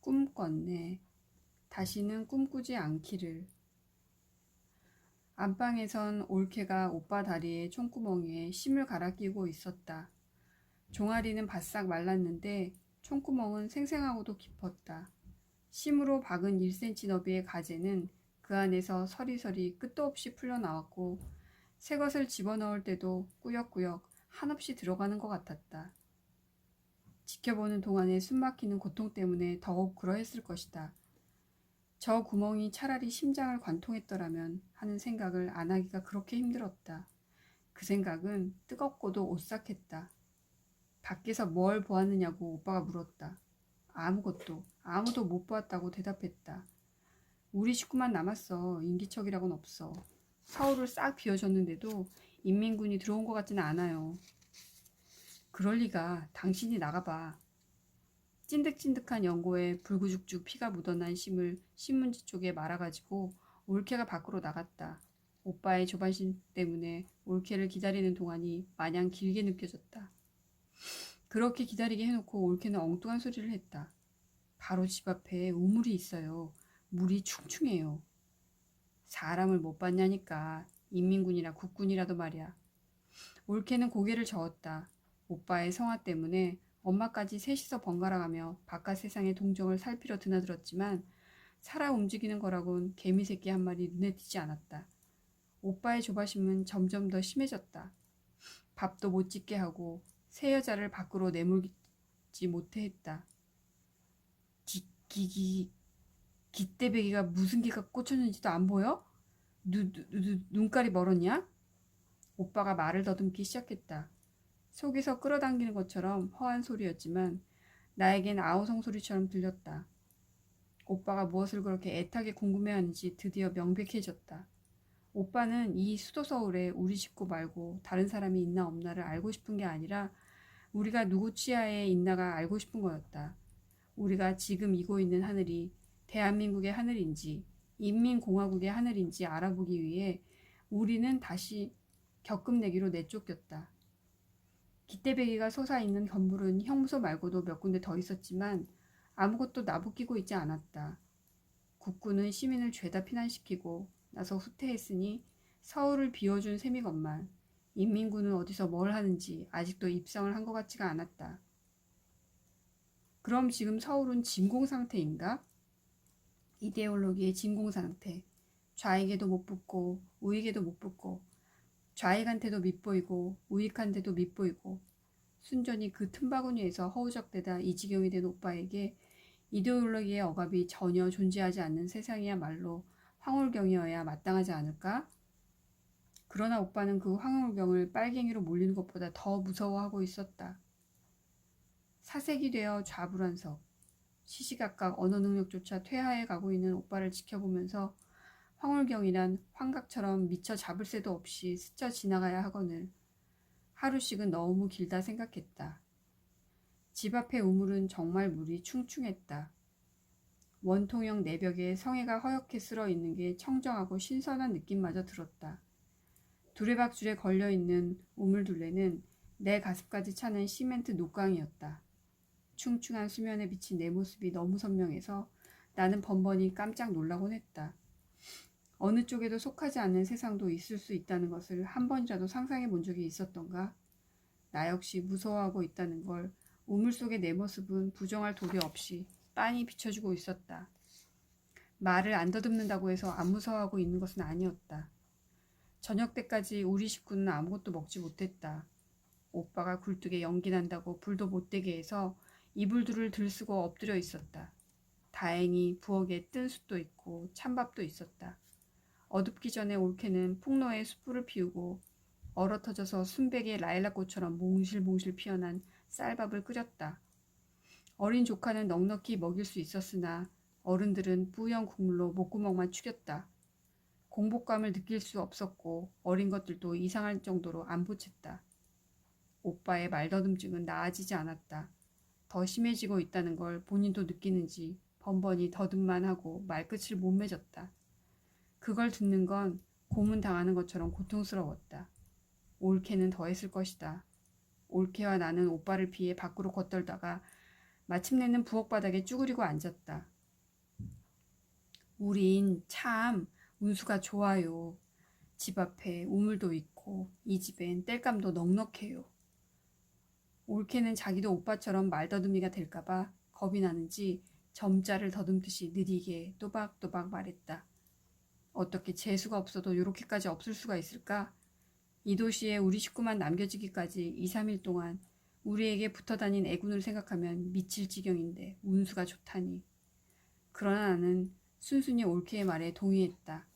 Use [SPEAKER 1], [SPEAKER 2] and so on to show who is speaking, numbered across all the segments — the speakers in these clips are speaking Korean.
[SPEAKER 1] 꿈꿨네. 다시는 꿈꾸지 않기를. 안방에선 올케가 오빠 다리에 총구멍에 심을 갈아 끼고 있었다. 종아리는 바싹 말랐는데 총구멍은 생생하고도 깊었다. 심으로 박은 1cm 너비의 가재는 그 안에서 서리서리 끝도 없이 풀려나왔고 새것을 집어넣을 때도 꾸역꾸역 한없이 들어가는 것 같았다. 지켜보는 동안에 숨막히는 고통 때문에 더욱 그러했을 것이다. 저 구멍이 차라리 심장을 관통했더라면 하는 생각을 안 하기가 그렇게 힘들었다. 그 생각은 뜨겁고도 오싹했다. 밖에서 뭘 보았느냐고 오빠가 물었다. 아무것도, 아무도 못 보았다고 대답했다. 우리 식구만 남았어. 인기척이라고는 없어. 서울을 싹 비워줬는데도 인민군이 들어온 것 같지는 않아요. 그럴 리가. 당신이 나가봐. 찐득찐득한 연고에 불구죽죽 피가 묻어난 심을 신문지 쪽에 말아가지고 올케가 밖으로 나갔다. 오빠의 조반신 때문에 올케를 기다리는 동안이 마냥 길게 느껴졌다. 그렇게 기다리게 해놓고 올케는 엉뚱한 소리를 했다. 바로 집 앞에 우물이 있어요. 물이 충충해요. 사람을 못 봤냐니까. 인민군이나 국군이라도 말이야. 올케는 고개를 저었다. 오빠의 성화 때문에 엄마까지 셋이서 번갈아가며 바깥 세상의 동정을 살피려 드나들었지만 살아 움직이는 거라곤 개미새끼 한 마리 눈에 띄지 않았다. 오빠의 조바심은 점점 더 심해졌다. 밥도 못 짓게 하고 새 여자를 밖으로 내몰지 못해 했다. 기떼배기가 무슨 기가 꽂혔는지도 안 보여? 눈깔이 멀었냐? 오빠가 말을 더듬기 시작했다. 속에서 끌어당기는 것처럼 허한 소리였지만 나에겐 아우성 소리처럼 들렸다. 오빠가 무엇을 그렇게 애타게 궁금해하는지 드디어 명백해졌다. 오빠는 이 수도서울에 우리 식구 말고 다른 사람이 있나 없나를 알고 싶은 게 아니라 우리가 누구 치하에 있나가 알고 싶은 거였다. 우리가 지금 이고 있는 하늘이 대한민국의 하늘인지 인민공화국의 하늘인지 알아보기 위해 우리는 다시 격금 내기로 내쫓겼다. 기떼배기가 솟아있는 건물은 형무소 말고도 몇 군데 더 있었지만 아무것도 나부끼고 있지 않았다. 국군은 시민을 죄다 피난시키고 나서 후퇴했으니 서울을 비워준 셈이건만 인민군은 어디서 뭘 하는지 아직도 입성을 한 것 같지가 않았다. 그럼 지금 서울은 진공 상태인가? 이데올로기의 진공 상태. 좌익에도 못 붙고 우익에도 못 붙고 좌익한테도 밉보이고 우익한테도 밉보이고 순전히 그 틈바구니에서 허우적대다 이 지경이 된 오빠에게 이데올로기의 억압이 전혀 존재하지 않는 세상이야말로 황홀경이어야 마땅하지 않을까? 그러나 오빠는 그 황홀경을 빨갱이로 몰리는 것보다 더 무서워하고 있었다. 사색이 되어 좌불안석, 시시각각 언어 능력조차 퇴화해 가고 있는 오빠를 지켜보면서 황홀경이란 환각처럼 미처 잡을 새도 없이 스쳐 지나가야 하거늘 하루씩은 너무 길다 생각했다. 집 앞의 우물은 정말 물이 충충했다. 원통형 내벽에 성에가 허옇게 쓸어 있는 게 청정하고 신선한 느낌마저 들었다. 두레박줄에 걸려있는 우물둘레는 내 가슴까지 차는 시멘트 녹강이었다. 충충한 수면에 비친 내 모습이 너무 선명해서 나는 번번이 깜짝 놀라곤 했다. 어느 쪽에도 속하지 않는 세상도 있을 수 있다는 것을 한 번이라도 상상해 본 적이 있었던가? 나 역시 무서워하고 있다는 걸 우물 속의 내 모습은 부정할 도리 없이 빤히 비춰주고 있었다. 말을 안 더듬는다고 해서 안 무서워하고 있는 것은 아니었다. 저녁 때까지 우리 식구는 아무것도 먹지 못했다. 오빠가 굴뚝에 연기 난다고 불도 못 대게 해서 이불들을 들쓰고 엎드려 있었다. 다행히 부엌에 뜬 숯도 있고 찬밥도 있었다. 어둡기 전에 올케는 풍로에 숯불을 피우고 얼어터져서 순백의 라일락꽃처럼 몽실몽실 피어난 쌀밥을 끓였다. 어린 조카는 넉넉히 먹일 수 있었으나 어른들은 뿌연 국물로 목구멍만 축였다. 공복감을 느낄 수 없었고 어린 것들도 이상할 정도로 안 보챘다. 오빠의 말더듬증은 나아지지 않았다. 더 심해지고 있다는 걸 본인도 느끼는지 번번이 더듬만 하고 말끝을 못 맺었다. 그걸 듣는 건 고문당하는 것처럼 고통스러웠다. 올케는 더 했을 것이다. 올케와 나는 오빠를 피해 밖으로 걷돌다가 마침내는 부엌 바닥에 쭈그리고 앉았다. 우린 참 운수가 좋아요. 집 앞에 우물도 있고 이 집엔 땔감도 넉넉해요. 올케는 자기도 오빠처럼 말더듬이가 될까봐 겁이 나는지 점자를 더듬듯이 느리게 또박또박 말했다. 어떻게 재수가 없어도 요렇게까지 없을 수가 있을까? 이 도시에 우리 식구만 남겨지기까지 2, 3일 동안 우리에게 붙어다닌 애군을 생각하면 미칠 지경인데 운수가 좋다니. 그러나 나는 순순히 올케의 말에 동의했다.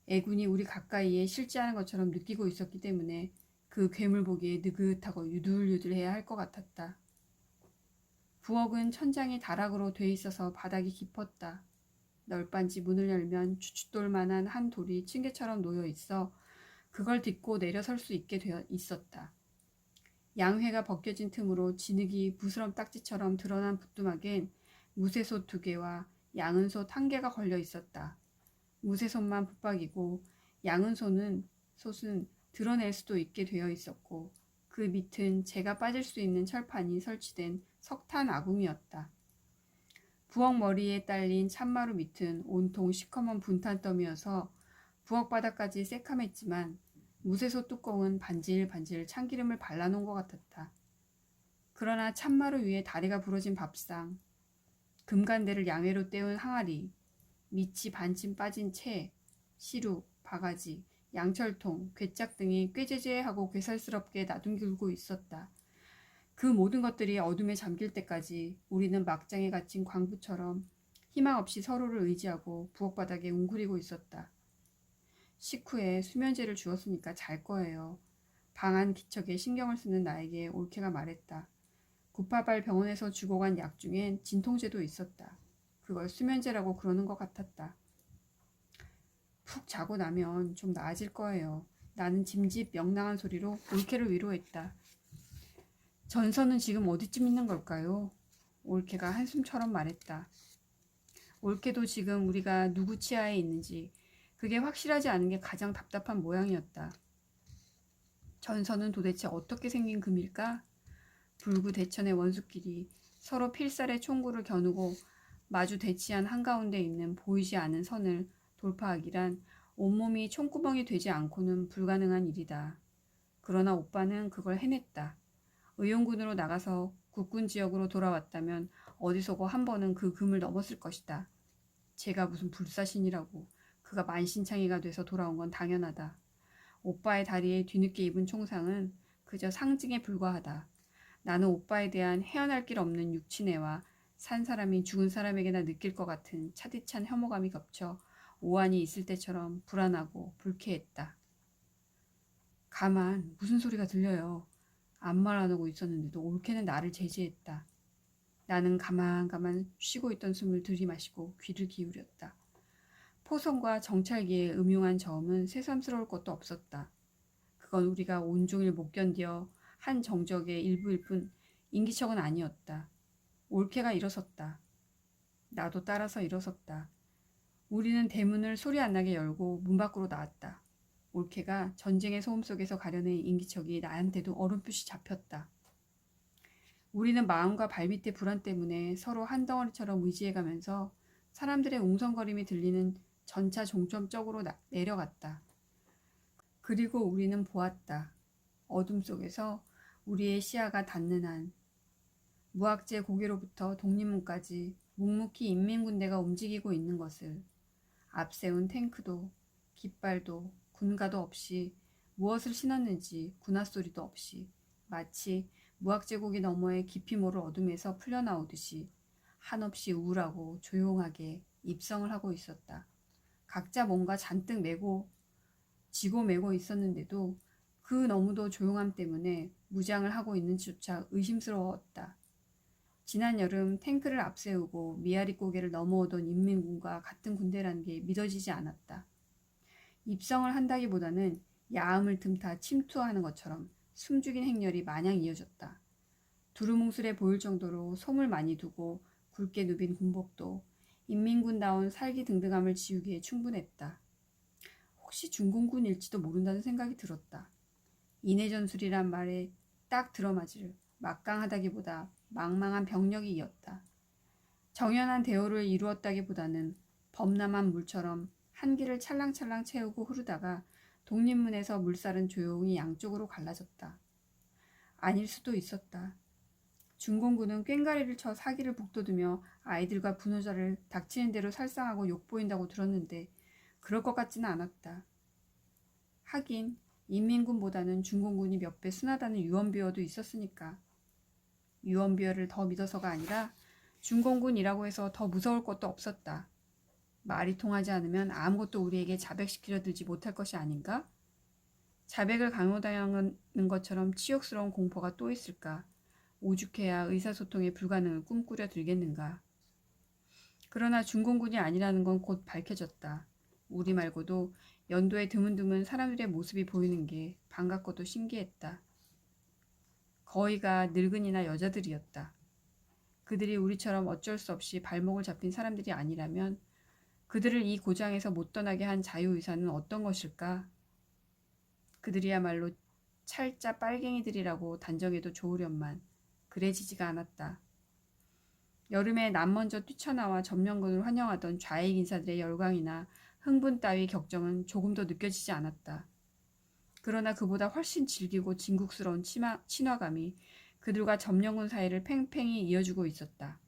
[SPEAKER 1] 애군이 우리 가까이에 실제하는 것처럼 느끼고 있었기 때문에 그 괴물 보기에 느긋하고 유들유들해야 할 것 같았다. 부엌은 천장이 다락으로 돼 있어서 바닥이 깊었다. 널빤지 문을 열면 주춧돌만한 한 돌이 층계처럼 놓여 있어 그걸 딛고 내려설 수 있게 되어 있었다. 양회가 벗겨진 틈으로 진흙이 부스럼 딱지처럼 드러난 부뚜막엔 무쇠솥 2개와 양은솥 1개가 걸려 있었다. 무쇠솥만 붙박이고 양은솥은 드러낼 수도 있게 되어 있었고 그 밑은 재가 빠질 수 있는 철판이 설치된 석탄 아궁이었다. 부엌 머리에 딸린 참마루 밑은 온통 시커먼 분탄 더미여서 부엌 바닥까지 새카맸지만 무쇠솥 뚜껑은 반질반질 참기름을 발라놓은 것 같았다. 그러나 참마루 위에 다리가 부러진 밥상, 금간대를 양회로 때운 항아리, 밑이 반쯤 빠진 채, 시룩, 바가지, 양철통, 괴짝 등이 꾀죄죄하고 괴살스럽게 나둥길고 있었다. 그 모든 것들이 어둠에 잠길 때까지 우리는 막장에 갇힌 광부처럼 희망 없이 서로를 의지하고 부엌 바닥에 웅크리고 있었다. 식후에 수면제를 주었으니까 잘 거예요. 방안 기척에 신경을 쓰는 나에게 올케가 말했다. 구파발 병원에서 주고 간 약 중엔 진통제도 있었다. 그걸 수면제라고 그러는 것 같았다. 푹 자고 나면 좀 나아질 거예요. 나는 짐짓 명랑한 소리로 올케를 위로했다. 전선은 지금 어디쯤 있는 걸까요? 올케가 한숨처럼 말했다. 올케도 지금 우리가 누구 치하에 있는지 그게 확실하지 않은 게 가장 답답한 모양이었다. 전선은 도대체 어떻게 생긴 금일까? 불구대천의 원수끼리 서로 필살에 총구를 겨누고 마주 대치한 한가운데 있는 보이지 않은 선을 돌파하기란 온몸이 총구멍이 되지 않고는 불가능한 일이다. 그러나 오빠는 그걸 해냈다. 의용군으로 나가서 국군 지역으로 돌아왔다면 어디서고 한 번은 그 금을 넘었을 것이다. 제가 무슨 불사신이라고 그가 만신창이가 돼서 돌아온 건 당연하다. 오빠의 다리에 뒤늦게 입은 총상은 그저 상징에 불과하다. 나는 오빠에 대한 헤어날 길 없는 육친애와 산 사람이 죽은 사람에게나 느낄 것 같은 차디찬 혐오감이 겹쳐 오한이 있을 때처럼 불안하고 불쾌했다. 가만, 무슨 소리가 들려요. 아무 말 안 하고 있었는데도 올케는 나를 제지했다. 나는 가만 쉬고 있던 숨을 들이마시고 귀를 기울였다. 포성과 정찰기의 음흉한 저음은 새삼스러울 것도 없었다. 그건 우리가 온종일 못 견디어 한 정적의 일부일 뿐 인기척은 아니었다. 올케가 일어섰다. 나도 따라서 일어섰다. 우리는 대문을 소리 안 나게 열고 문 밖으로 나왔다. 올케가 전쟁의 소음 속에서 가려낸 인기척이 나한테도 얼음빛이 잡혔다. 우리는 마음과 발밑의 불안 때문에 서로 한 덩어리처럼 의지해가면서 사람들의 웅성거림이 들리는 전차 종점 쪽으로 내려갔다. 그리고 우리는 보았다. 어둠 속에서 우리의 시야가 닿는 한 무학재 고개로부터 독립문까지 묵묵히 인민군대가 움직이고 있는 것을 앞세운 탱크도 깃발도 군가도 없이 무엇을 신었는지 군화소리도 없이 마치 무학제국이 너머의 깊이 모를 어둠에서 풀려나오듯이 한없이 우울하고 조용하게 입성을 하고 있었다. 각자 뭔가 잔뜩 지고 메고 있었는데도 그 너무도 조용함 때문에 무장을 하고 있는지조차 의심스러웠다. 지난 여름 탱크를 앞세우고 미아리 고개를 넘어오던 인민군과 같은 군대라는 게 믿어지지 않았다. 입성을 한다기보다는 야음을 틈타 침투하는 것처럼 숨죽인 행렬이 마냥 이어졌다. 두루뭉술해 보일 정도로 솜을 많이 두고 굵게 누빈 군복도 인민군다운 살기등등함을 지우기에 충분했다. 혹시 중공군일지도 모른다는 생각이 들었다. 인해전술이란 말에 딱 들어맞을 막강하다기보다 망망한 병력이 이었다. 정연한 대오를 이루었다기보다는 범람한 물처럼 한 길을 찰랑찰랑 채우고 흐르다가 독립문에서 물살은 조용히 양쪽으로 갈라졌다. 아닐 수도 있었다. 중공군은 꽹가리를 쳐 사기를 북돋으며 아이들과 분노자를 닥치는 대로 살상하고 욕보인다고 들었는데 그럴 것 같지는 않았다. 하긴 인민군보다는 중공군이 몇 배 순하다는 유언비어도 있었으니까. 유언비어를 더 믿어서가 아니라 중공군이라고 해서 더 무서울 것도 없었다. 말이 통하지 않으면 아무것도 우리에게 자백시키려 들지 못할 것이 아닌가? 자백을 강요당하는 것처럼 치욕스러운 공포가 또 있을까? 오죽해야 의사소통의 불가능을 꿈꾸려 들겠는가? 그러나 중공군이 아니라는 건 곧 밝혀졌다. 우리 말고도 연도에 드문드문 사람들의 모습이 보이는 게 반갑고도 신기했다. 거의가 늙은이나 여자들이었다. 그들이 우리처럼 어쩔 수 없이 발목을 잡힌 사람들이 아니라면 그들을 이 고장에서 못 떠나게 한 자유의사는 어떤 것일까? 그들이야말로 찰자 빨갱이들이라고 단정해도 좋으련만 그래지지가 않았다. 여름에 남 먼저 뛰쳐나와 점령군을 환영하던 좌익 인사들의 열광이나 흥분 따위 격정은 조금도 느껴지지 않았다. 그러나 그보다 훨씬 질기고 진국스러운 친화감이 그들과 점령군 사이를 팽팽히 이어주고 있었다.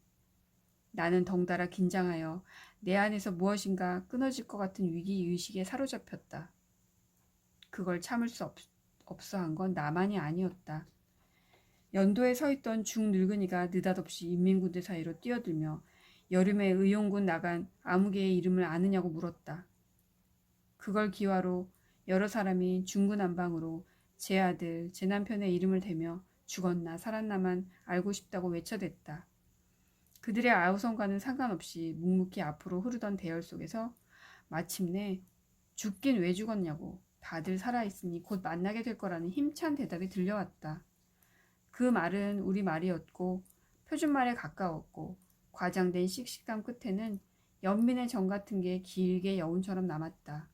[SPEAKER 1] 나는 덩달아 긴장하여 내 안에서 무엇인가 끊어질 것 같은 위기의식에 사로잡혔다. 그걸 참을 수 없어 한 건 나만이 아니었다. 연도에 서 있던 중늙은이가 느닷없이 인민군대 사이로 뛰어들며 여름에 의용군 나간 아무개의 이름을 아느냐고 물었다. 그걸 기화로 여러 사람이 중구난방으로 제 아들, 제 남편의 이름을 대며 죽었나 살았나만 알고 싶다고 외쳐댔다. 그들의 아우성과는 상관없이 묵묵히 앞으로 흐르던 대열 속에서 마침내 죽긴 왜 죽었냐고 다들 살아있으니 곧 만나게 될 거라는 힘찬 대답이 들려왔다. 그 말은 우리 말이었고 표준말에 가까웠고 과장된 씩씩함 끝에는 연민의 정 같은 게 길게 여운처럼 남았다.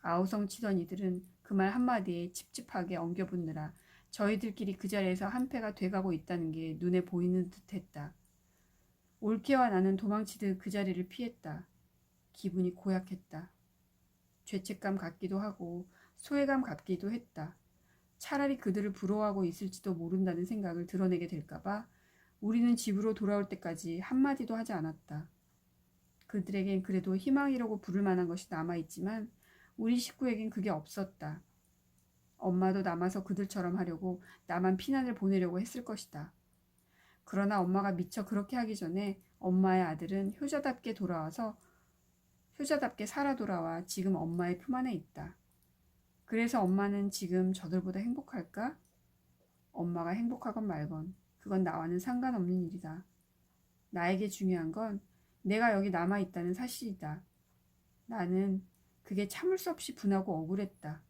[SPEAKER 1] 아우성 치던 이들은 그 말 한마디에 찝찝하게 엉겨붙느라 저희들끼리 그 자리에서 한패가 돼가고 있다는 게 눈에 보이는 듯했다. 올케와 나는 도망치듯 그 자리를 피했다. 기분이 고약했다. 죄책감 같기도 하고 소외감 같기도 했다. 차라리 그들을 부러워하고 있을지도 모른다는 생각을 드러내게 될까봐 우리는 집으로 돌아올 때까지 한마디도 하지 않았다. 그들에겐 그래도 희망이라고 부를 만한 것이 남아있지만 우리 식구에겐 그게 없었다. 엄마도 남아서 그들처럼 하려고 나만 피난을 보내려고 했을 것이다. 그러나 엄마가 미처 그렇게 하기 전에 엄마의 아들은 효자답게 살아 돌아와 지금 엄마의 품 안에 있다. 그래서 엄마는 지금 저들보다 행복할까? 엄마가 행복하건 말건 그건 나와는 상관없는 일이다. 나에게 중요한 건 내가 여기 남아있다는 사실이다. 나는 그게 참을 수 없이 분하고 억울했다.